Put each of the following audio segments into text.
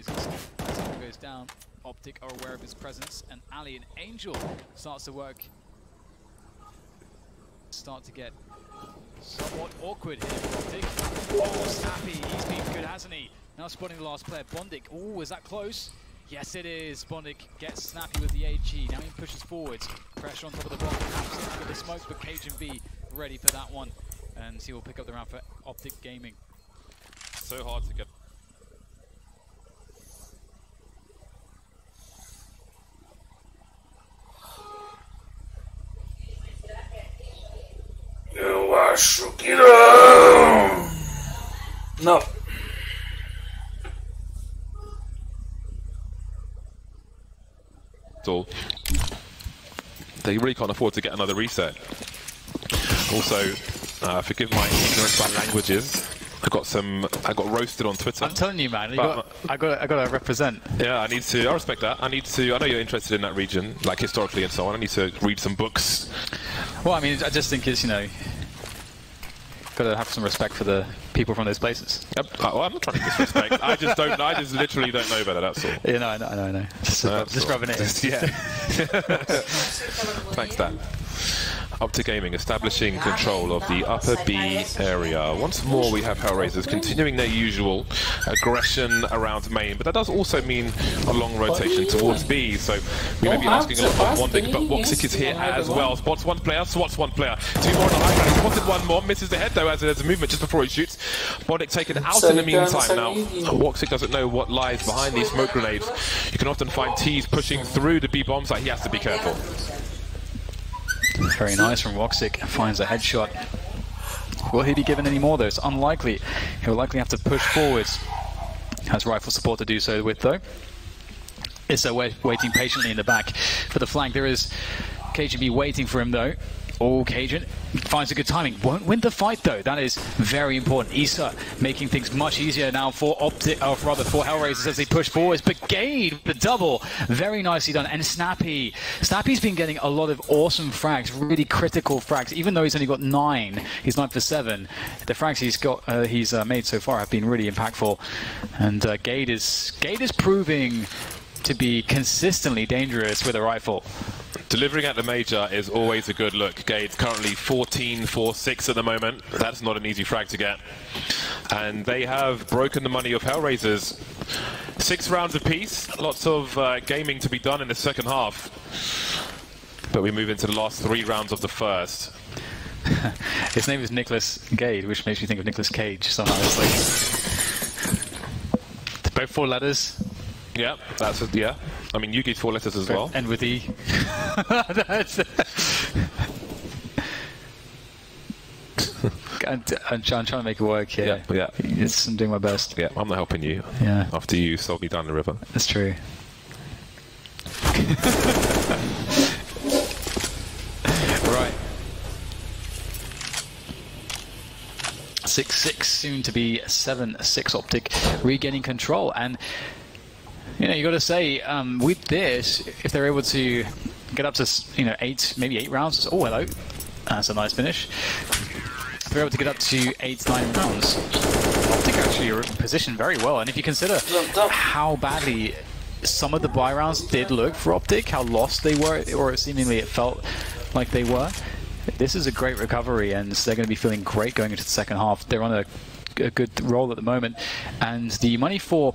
As it goes down, Optic are aware of his presence, and Ali and Angel starts to work. Start to get somewhat awkward here for Optic. Oh, Snappy, he's been good, hasn't he? Now spotting the last player, Bondic. Oh, is that close? Yes, it is. Bondic gets Snappy with the AG. Now he pushes forwards. Pressure on top of the block. Absolutely with the smokes, but Cajun B ready for that one. And he will pick up the round for Optic Gaming. So hard to get. Eu acho que não. Não. All. They really can't afford to get another reset. Also, forgive my ignorance about languages. I got roasted on Twitter. I'm telling you, man. I got to represent. Yeah, I respect that. I know you're interested in that region, like historically and so on. I need to read some books. Well, I mean, I just think it's, got to have some respect for the people from those places. Yep. Well, I'm not trying to disrespect. I just literally don't know better. That's all. Yeah, I know. Just rubbing it in. Yeah. Thanks, Dan. Optic Gaming establishing control of the upper B area. Once more we have Hellraisers continuing their usual aggression around main, but that does also mean a long rotation towards B, so we may be asking a lot of Bondic, but Woxic is here as well. Spots one player, swats one player. Two more on the high ground. He spotted one more, misses the head though as there's a movement just before he shoots. Bondic taken out in the meantime now. Woxic doesn't know what lies behind these smoke grenades. You can often find T's pushing through the B bomb site. He has to be careful. Very nice from Woxic, finds a headshot. Will he be given any more though? It's unlikely. He'll likely have to push forwards. Has rifle support to do so with though. Issa waiting patiently in the back for the flank. There is Cajun B waiting for him though. Oh, Cajun finds a good timing. Won't win the fight though. That is very important. Issa making things much easier now for Optic, or rather for Hellraisers as they push forwards. But Gade, the double, very nicely done. And Snappy. Snappy's been getting a lot of awesome frags, really critical frags. Even though he's only got 9, he's 9 for 7. The frags he's made so far have been really impactful. And Gade is proving to be consistently dangerous with a rifle. Delivering at the major is always a good look. Gade's currently 14-4-6 at the moment. That's not an easy frag to get. And they have broken the money of Hellraisers. 6 rounds apiece. Lots of gaming to be done in the second half. But we move into the last 3 rounds of the first. His name is Nicholas Gade, which makes me think of Nicolas Cage somehow. It's like both 4 letters. Yeah, yeah. I mean, Yugi's 4 letters as well. End with E. I'm trying to make it work here. Yeah. I'm doing my best. Yeah, I'm not helping you. Yeah. After you sold me down the river. That's true. Right. 6-6, soon to be 7-6 Optic, regaining control. And you got to say, with this, if they're able to get up to, 8, maybe 8 rounds. Oh, hello. That's a nice finish. If they're able to get up to 8-9 rounds, Optic actually are positioned very well. And if you consider how badly some of the buy rounds did look for Optic, how lost they were, or seemingly it felt like they were, this is a great recovery, and they're going to be feeling great going into the second half. They're on a good roll at the moment, and the money for,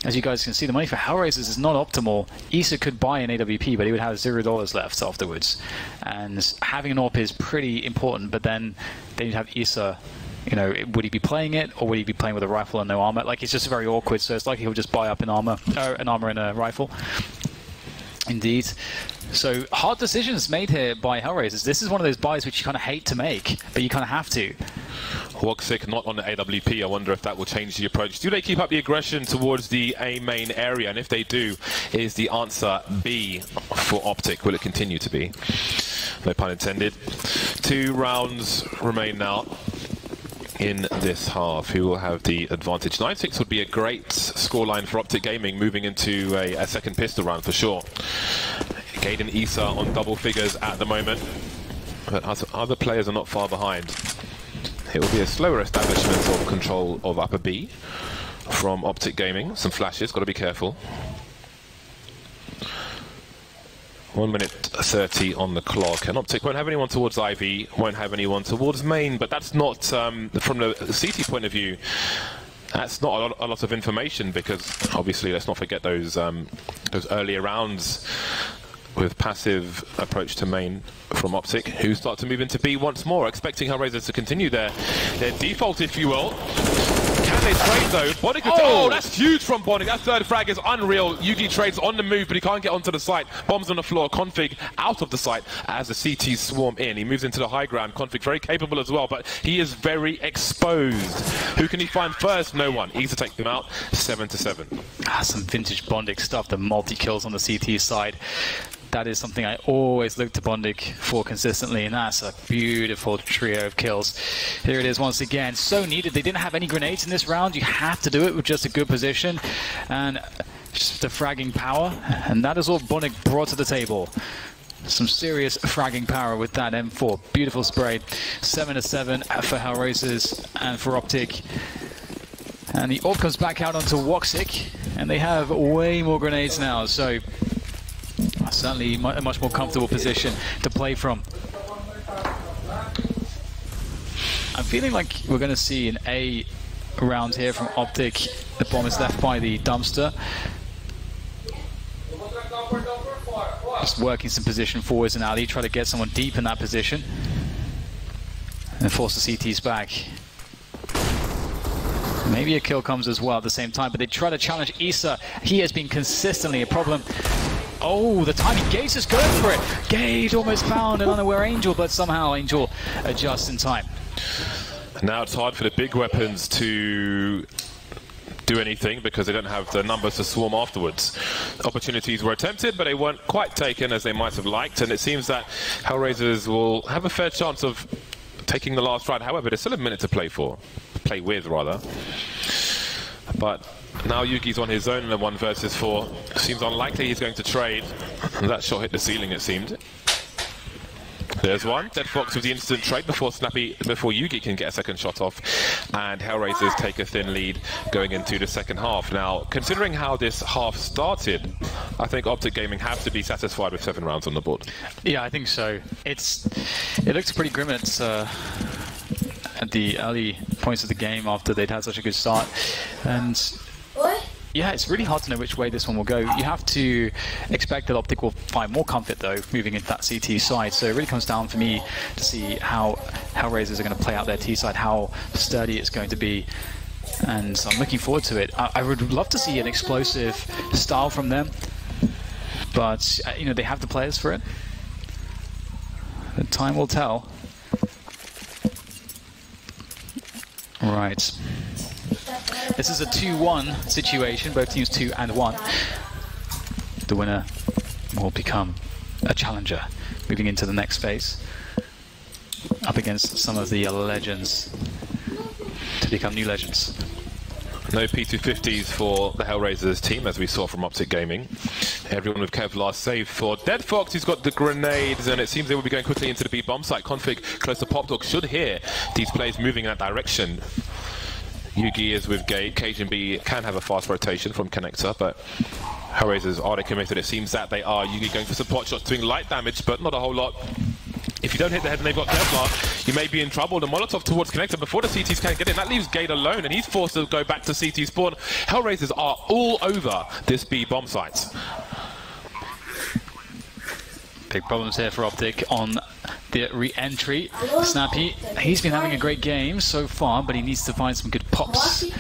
as you guys can see, the money for Hellraisers is not optimal. Issa could buy an AWP, but he would have $0 left afterwards. And having an AWP is pretty important, but then you'd have Issa, would he be playing it, or would he be playing with a rifle and no armor? Like, it's just very awkward, so it's likely he'll just buy up an armor and a rifle. Indeed. So, hard decisions made here by Hellraisers. This is one of those buys which you kind of hate to make, but you kind of have to. Woxic not on the AWP. I wonder if that will change the approach. Do they keep up the aggression towards the A main area? And if they do, is the answer B for Optic? Will it continue to be? No pun intended. 2 rounds remain now in this half. Who will have the advantage? 9-6 would be a great scoreline for Optic Gaming, moving into a second pistol round for sure. Gade and Issa on double figures at the moment, but other players are not far behind. It will be a slower establishment of control of upper B. from Optic Gaming. Some flashes, got to be careful. 1 minute 30 on the clock, and Optic won't have anyone towards Ivy, won't have anyone towards main, but that's not, from the CT point of view, that's not a lot of information, because obviously let's not forget those earlier rounds with passive approach to main from Optic, who start to move into B once more, expecting Hellraisers to continue their default, if you will. Can they trade though? Bonic, oh, that's huge from Bonic. That third frag is unreal. Yugi trades on the move, but he can't get onto the site. Bombs on the floor. Config out of the site as the CTs swarm in. He moves into the high ground. Config very capable as well, but he is very exposed. Who can he find first? No one. Easy to take him out. 7-7. Some vintage Bondic stuff. The multi-kills on the CT side. That is something I always look to Bondic for consistently, and that's a beautiful trio of kills. Here it is once again. So needed. They didn't have any grenades in this round. You have to do it with just a good position and just the fragging power, and that is all Bondic brought to the table. Some serious fragging power with that M4. Beautiful spray. 7-7 for Hellraisers and for Optic. And the AWP comes back out onto Woxic, and they have way more grenades now, so certainly a much more comfortable position to play from. I'm feeling like we're going to see an A round here from Optic. The bomb is left by the dumpster. Just working some position forwards in alley, try to get someone deep in that position and force the CTs back. Maybe a kill comes as well at the same time, but they try to challenge Issa. He has been consistently a problem. Oh, the timing. Gage is going for it. Gage almost found an unaware Angel, but somehow Angel adjusts in time. Now it's hard for the big weapons to do anything because they don't have the numbers to swarm afterwards. Opportunities were attempted, but they weren't quite taken as they might have liked, and it seems that Hellraisers will have a fair chance of taking the last ride. However, there's still a minute to play with rather. But now Yugi's on his own in the 1 versus 4. Seems unlikely he's going to trade. And that shot hit the ceiling, it seemed. There's one. Dead Fox with the instant trade before Yugi can get a second shot off. And Hellraisers take a thin lead going into the second half. Now, considering how this half started, I think Optic Gaming have to be satisfied with 7 rounds on the board. Yeah, I think so. It looks pretty grim at the early points of the game after they'd had such a good start. And yeah, it's really hard to know which way this one will go. You have to expect that Optic will find more comfort, though, moving into that CT side. So it really comes down for me to see how Hellraisers are going to play out their T side, how sturdy it's going to be. And so I'm looking forward to it. I would love to see an explosive style from them. But, you know, they have the players for it. Time will tell. Right. This is a 2-1 situation, both teams 2 and 1. The winner will become a challenger, moving into the next phase, up against some of the legends to become new legends. No P250s for the Hellraisers team, as we saw from Optic Gaming. Everyone with Kevlar save for Dead Fox, who's got the grenades, and it seems they will be going quickly into the B bomb site. Config close to Pop Dog should hear these players moving in that direction. Yugi is with Gate. Cage and B can have a fast rotation from Connector, but Hellraisers, are they committed? It seems that they are. Yugi going for support shots, doing light damage, but not a whole lot. If you don't hit the head and they've got Kevlar, you may be in trouble. The Molotov towards Connector before the CTs can get in. That leaves Gate alone, and he's forced to go back to CT spawn. Hellraisers are all over this B bomb site. Big problems here for Optic on the re-entry. Snappy, he's been having a great game so far, but he needs to find some good pops.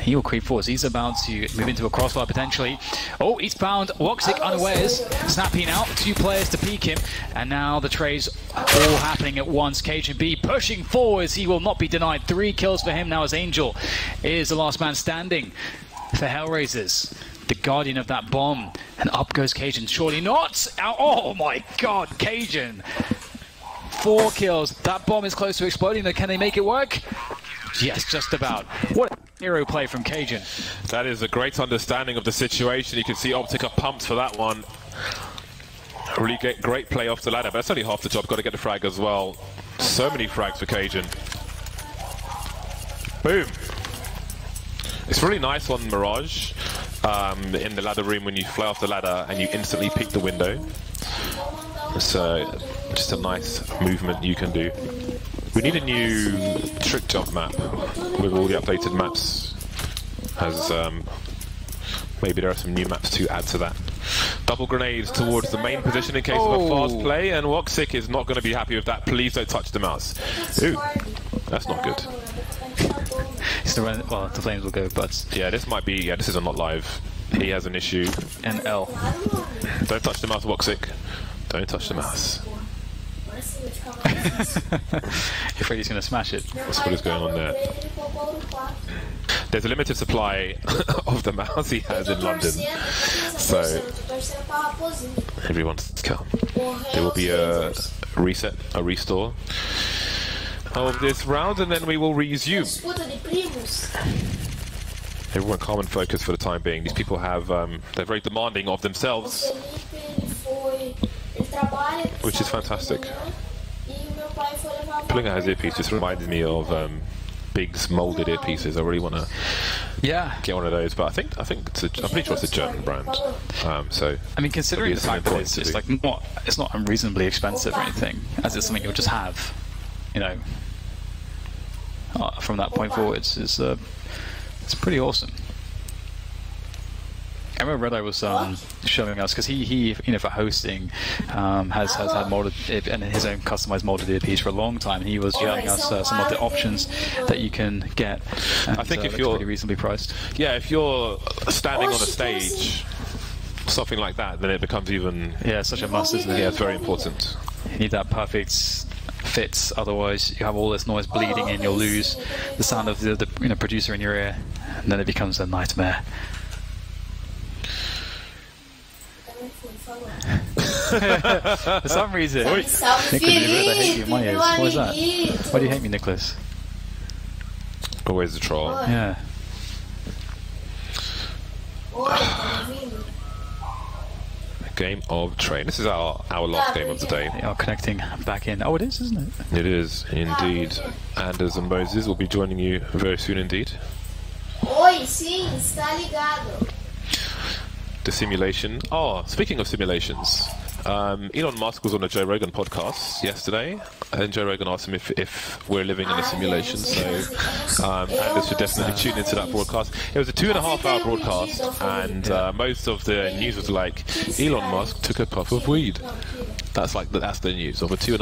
He will creep forwards. He's about to move into a crossfire potentially. Oh, he's found Woxic unawares. Snappy now, 2 players to peek him. And now the trays all happening at once. Cage and B pushing forwards. He will not be denied. 3 kills for him now as Angel is the last man standing for Hellraisers. The guardian of that bomb. And up goes Cajun. Surely not. Oh my god, Cajun. 4 kills. That bomb is close to exploding. Can they make it work? Yes, just about. What a hero play from Cajun. That is a great understanding of the situation. You can see Optic are pumped for that one. Really great play off the ladder, but that's only half the job. Got to get the frag as well. So many frags for Cajun. Boom. It's really nice on Mirage in the ladder room when you fly off the ladder and you instantly peek the window. It's just a nice movement you can do. We need a new trick jump map with all the updated maps. As maybe there are some new maps to add to that. Double grenades towards the main position in case of a fast play, and Woxic is not going to be happy with that. Please don't touch the mouse. Ooh, that's not good. Well, the flames will go, but yeah, this might be. Yeah, this is not live. He has an issue. NL. Don't touch the mouse, Woxic. Don't touch the mouse. You're afraid he's going to smash it. That's what is going on there. There's a limited supply of the mouse he has in London, so everyone's calm. There will be a reset, a restore of this round, and then we will resume. Everyone calm and focus for the time being. These people have, they're very demanding of themselves, which is fantastic. Pulling out his earpiece just reminded me of Big's molded earpieces. I really want to get one of those, but I think I'm pretty sure it's a German brand. So I mean, considering the fact that it's like it's not unreasonably expensive or anything, as it's something you'll just have, you know, from that point forwards, it's pretty awesome. I remember Red Eye was showing us, because he you know, for hosting has had molded and his own customized molded earpiece for a long time, and he was showing us some of the options that you can get. And, I think if you're pretty reasonably priced. Yeah, if you're standing on a stage, something like that, then it becomes even. Yeah, it's such a must, isn't it? Yeah, it's very important. You need that perfect fit, otherwise you have all this noise bleeding in. You'll lose the sound of the producer in your ear, and then it becomes a nightmare. For some reason, Nicholas, I hate you in my ears. What is that? Why do you hate me, Nicholas? Always a troll. Yeah. Game of train. This is our last game of the day. They are connecting back in. Oh, it is, isn't it? It is indeed. Anders and Moses will be joining you very soon indeed. Oi, sim, está ligado. The simulation. Oh, speaking of simulations, Elon Musk was on a Joe Rogan podcast yesterday, and Joe Rogan asked him if we're living in a simulation, so Anders should definitely tune into that broadcast. It was a 2.5-hour broadcast, and most of the news was like, Elon Musk took a puff of weed. That's the news of a 2.5